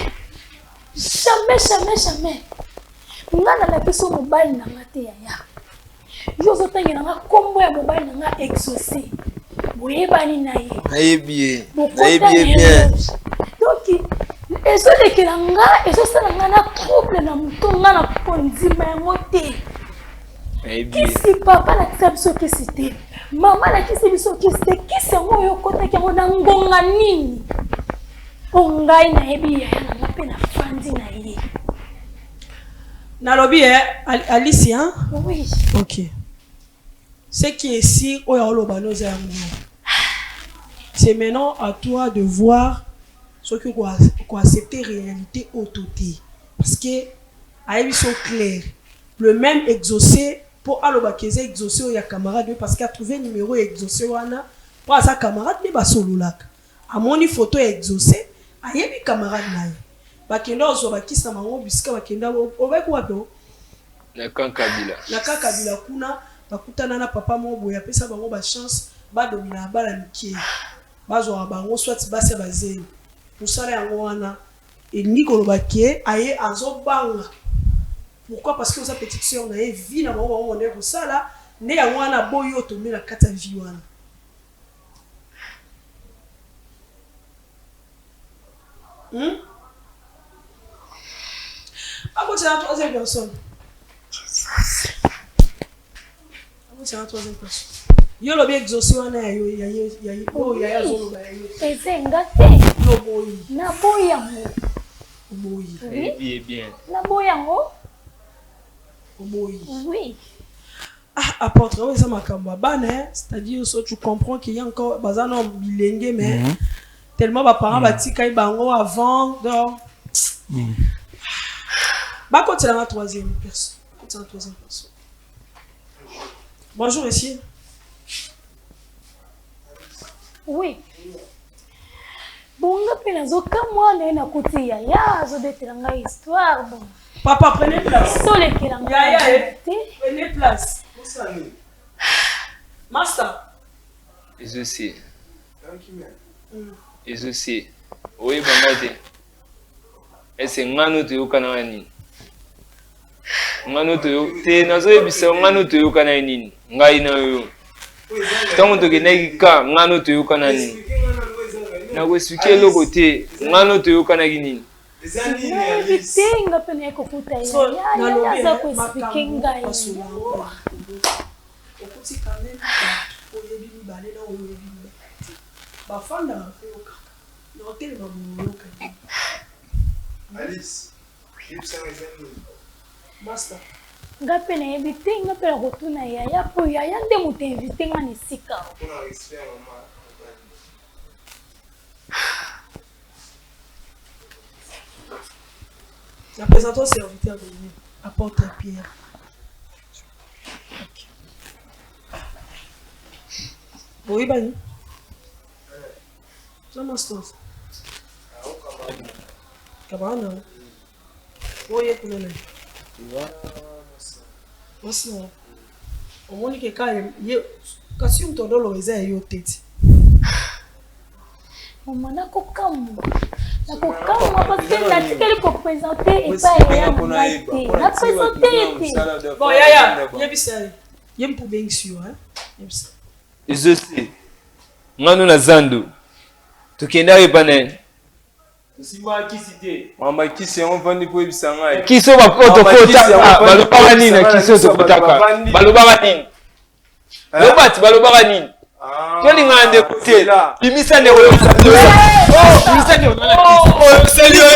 nga nalakisi mobali na nga te yaya yo ozotangela nga kombo ya mobali na nga exaucé boyebani na ye nayebi ye bien donc ezolekela nga ezosala nga na trouble na moto nga na kondima yango te kisi papa lakisa biso kisi te mama lakisi biso kisi te kisi yango oyo okotaki yango na ngonga nini po ngai nayebi yaya na nga mpe nafandi na ye nalobi Alice hein? Oui. Ok. Ce qui est ici, c'est maintenant à toi de voir ce que quoi accepter réalité autoté. Parce que aïe sont clairs. Le même exaucé pour aloba keze exaucé ya camarade parce qu'il a trouvé numéro exaucé wana pour sa camarade ne ba sololaka. A moni photo exaucé ayebi camarade naye. Bakenda ozo bakisa mango bisika bakenda obeko wapo na kankabila kuna bakutana na papa mo boya pesa bango ba chance ba domina bala mikie bazo bango soit base bazeli musala yango wana elingi lo bakie aye azo banga. Pourquoi? Parce que sa petite sœur na vie na bango on est musala ne yango wana boyo tombe na kata vie wana. À côté de la troisième personne. côté la troisième personne. Yo lo bien exaucé on a yo ya oh ya zolo ba yo. Ezenga te. No boy. Na boya mo. Boy. Bien bien. Na boya mo. Boy. Oui. Ah, apôtre, oui, ça m'a cambabane, c'est-à-dire que tu comprends qu'il y a encore bazan homme bilingue mais tellement mes parents bâti kai bango avant donc bah quand c'est la troisième personne. Quand c'est la troisième personne. Bonjour ici. Oui. Bonga pena zoka mwana na koti ya zo detelanga histoire bon. Papa prenez place. Sole kelanga. Ya prenez place. Master. Je sais. Je sais. Oui bangate. Ese ngano to yokana nini? Ngano to te nazo ebisa ngano to yokana nini? Ngai na yo. Tango to kenaki ka ngano to yokana nini? Na kwesike loko te ngano to yokana nini? Everything up in Ekofuta. Ya za kwesike ngai. Okuti quand même oyebi mibale na oyebi bafanda yoka na hotel ba yoka Alice master ngape na yebi ngape la kotuna ya po ya nde moto invité nga ni sika kuna respect mama la présentation serviteur de Dieu apôtre Pierre. Oui, ben. Ça m'a stoppé. Cabana. Oui, et puis What's up? On m'a dit que quand si on te donne le réserve, il y a tête. Maman, n'a qu'au calme. N'a qu'au calme, parce que la tique elle peut présenter et pas rien. N'a présenté. Bon, Yaya, il y a bien ça. Il y a un peu bien sûr, hein. Je sais. Ngano na zando. Tukenda repane. Usimba kisite. Mama kisi on vandi ko ebisanga. Kiso ba poto kota. Balobaka nini na kiso to kotaka. Balobaka nini? Robert balobaka nini? Keli ngande kote. Bimisa ne wo. Oh, bimisa ne wo. Oh, sérieux.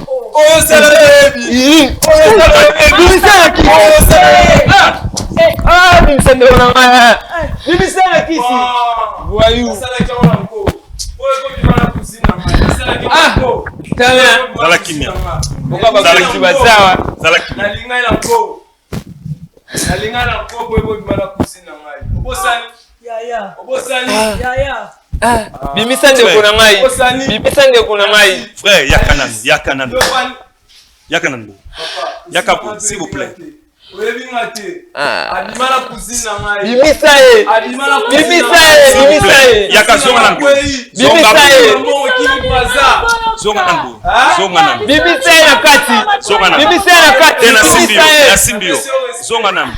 Oh, sérieux. Oh, sérieux. Bimisa na kiso. Oh, sérieux. Ah, bimisa ne wo na. Bimisa na kiso. Voyou. Ah, Zala kimia. Pourquoi pas que tu vas ça? Zala kimia. Nalinga na ko boy bimana kusina ngai. Obosani. Yaya. Obosani. Yaya. Bimisa nde kuna ngai. Bimisa nde kuna ngai. Frère, Yakanando. Yakapo, s'il vous plaît. Adimana kusina ngai. Bimisa e. Bimisa e. Yakazonga nango. Bimisa e. Zonga nango. Bimisa e na kati. Zonga nango. Bimisa e na kati. Na simbio. Zonga nango.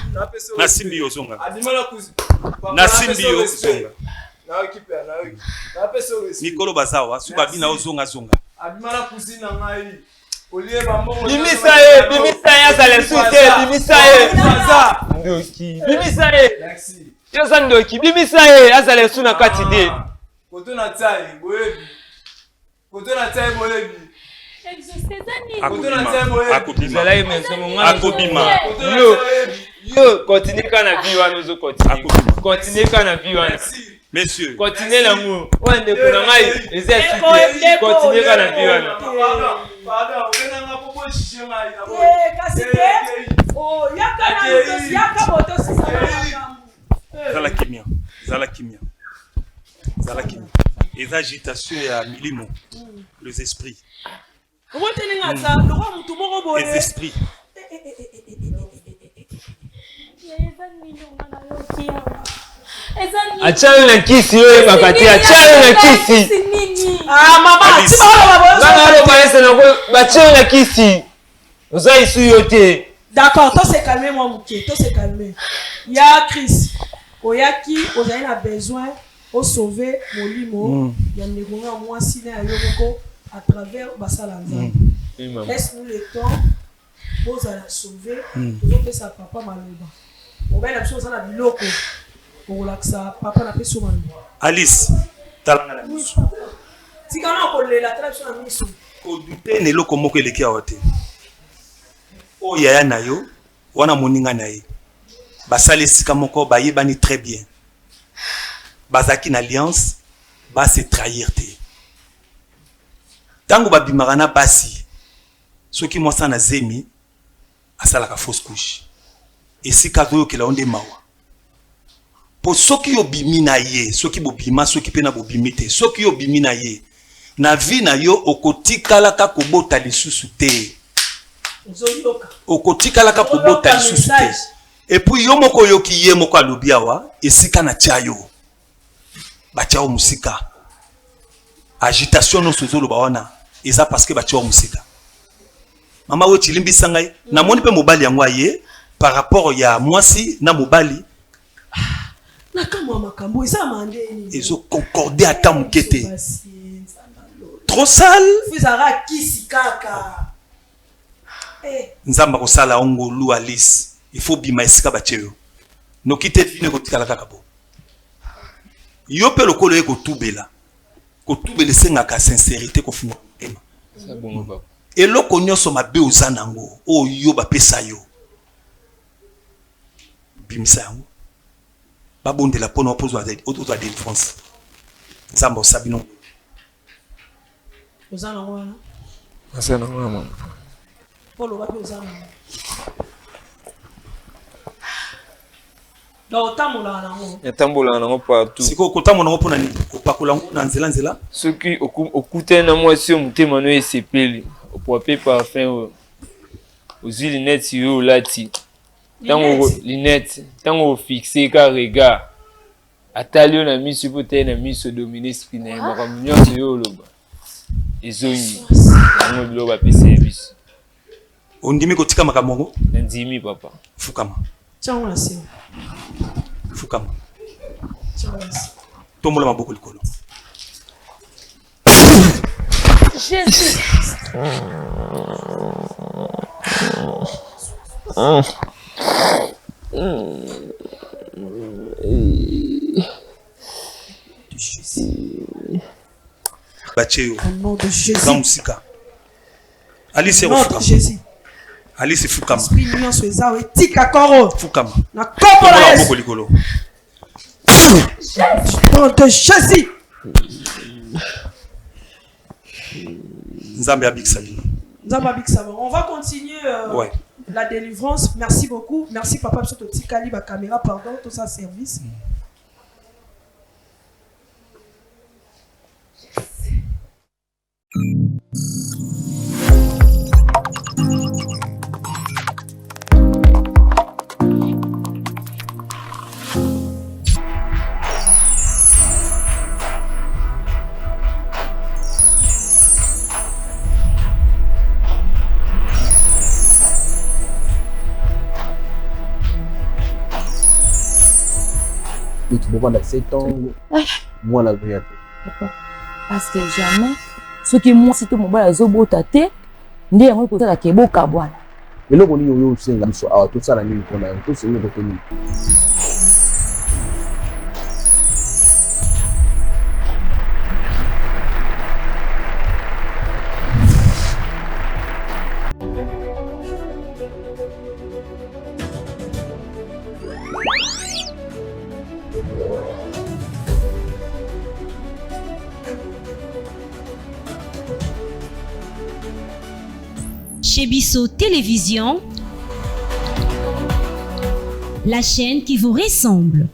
Na simbio zonga. Adimana kusina. Na simbio zonga. Na equipe na yo. Na peso respect. Nikolo bazawa suba bina ozonga zonga. Adimana kusina ngai. Olié bambongo. Bimisa e azale sute. Bimisa e. Ndoki. Bimisa e. Merci. Yoza ndoki. Bimisa e azale suna kati de. Koto na tsai boyebi. Koto na tsai boyebi. Akobima. Yo, continue kana vie wana ozo continue. Continue kana vie wana. Messieurs. Continue l'amour. Wande kuna ngai eza sute. Continue kana vie wana. Pardon, on a popo chiche ngai na boy. Kasite. Oh, yaka moto sisa. Zala kimia. Les agitations et milimo. Les esprits. Les esprits. Achana na kisi wewe bakati. Achana na kisi. Ah mama, tu bachana na kisi. Oza isu yote. D'accord, toi c'est calmé moi Mouké, toi c'est calmé. Ya Chris, oyaki, ozali na besoin au sauver molimo, ya negonga mwasi na yoko à travers basala nzambe. Laisse-nous le temps. Vous allez sauver. Vous allez sa papa maloba. obenga biso oza na biloko okolakisa papa na peso manu Alice talanga na miso tikana okolela tala biso na miso kodute na eloko moko eleki awa te oyo yaya na yo wana moninga na ye basala esika moko bayebani très bien bazalaki na alliance base trahir te ntango babimaka na basi soki mwasi na zemi asalaka fausse couche esika toyokela yo nde mawa po soki yobimi na ye soki bobima soki mpe na bobimi te soki yobimi na ye na vi na yo okotikalaka kobota lisusu te okotikalaka kobota lisusu te epuis yo moko oyoki ye moko alobi awa esika na tia yo batia yo mosika agitation nyonso ezoloba wana eza parceke batia yo mosika mama oyo tilimbisa ngai namoni mpe mobali yango aye par rapport ya mwasi na mobali nakamwa makambo eza mandeni ezoconcorde ata moke te trop sale fizara kisi kaka nzamba kosala ongolu Alice il faut bima esika batie yo noki te vino ekotikala kaka bo yo mpe lokolo ye kotubela esengaka sincérité kofunga motema eloko nyonso mabe oza nango oyo bapesa yo bimisa yango babondela mpona opozwa délivrance nzamba osabi no oza nango wana asa nango mama polo bape oza nango otambolaka nango yatambolaka nango partout sikoyo kotambola nango mpona nini kopakola yango na nzela soki okutani na mwasi oyo motema no esepeli opwape parfum oyo ozwi linete yo olati linete ntango ofixe ka regard atali yo na miso mpo taye na miso domine esprit na ye makambo nyonso yo oloba ezongi yango biloko bapesa ye biso ondimi kotika makambo yango nandimi papa fukama tiango na se fukama tombola maboko likolo Jésus. Bacheyo. Au nom de Jésus. Dans musika. Alice Au nom de Jésus. Alice fukama. Esprit nyonso eza etika koro. Fukama. Na kombo na Yesu. Maboko likolo. Au nom de Jésus. Nzambe abikisali. Nzambe abikisali. On va continuer ouais. La délivrance. Merci beaucoup. Merci papa sur ton tikali ba caméra pardon tout ça service. Pendant 7 ans, moi la vie. Parce que jamais, ce qui moi c'est tout mon bas zobo tate, ndi yango ko tala ke boka bwana. Eloko ni yo senga biso awa to sala nini kona to senga ko ni. Chez Bissot Télévision, la chaîne qui vous ressemble.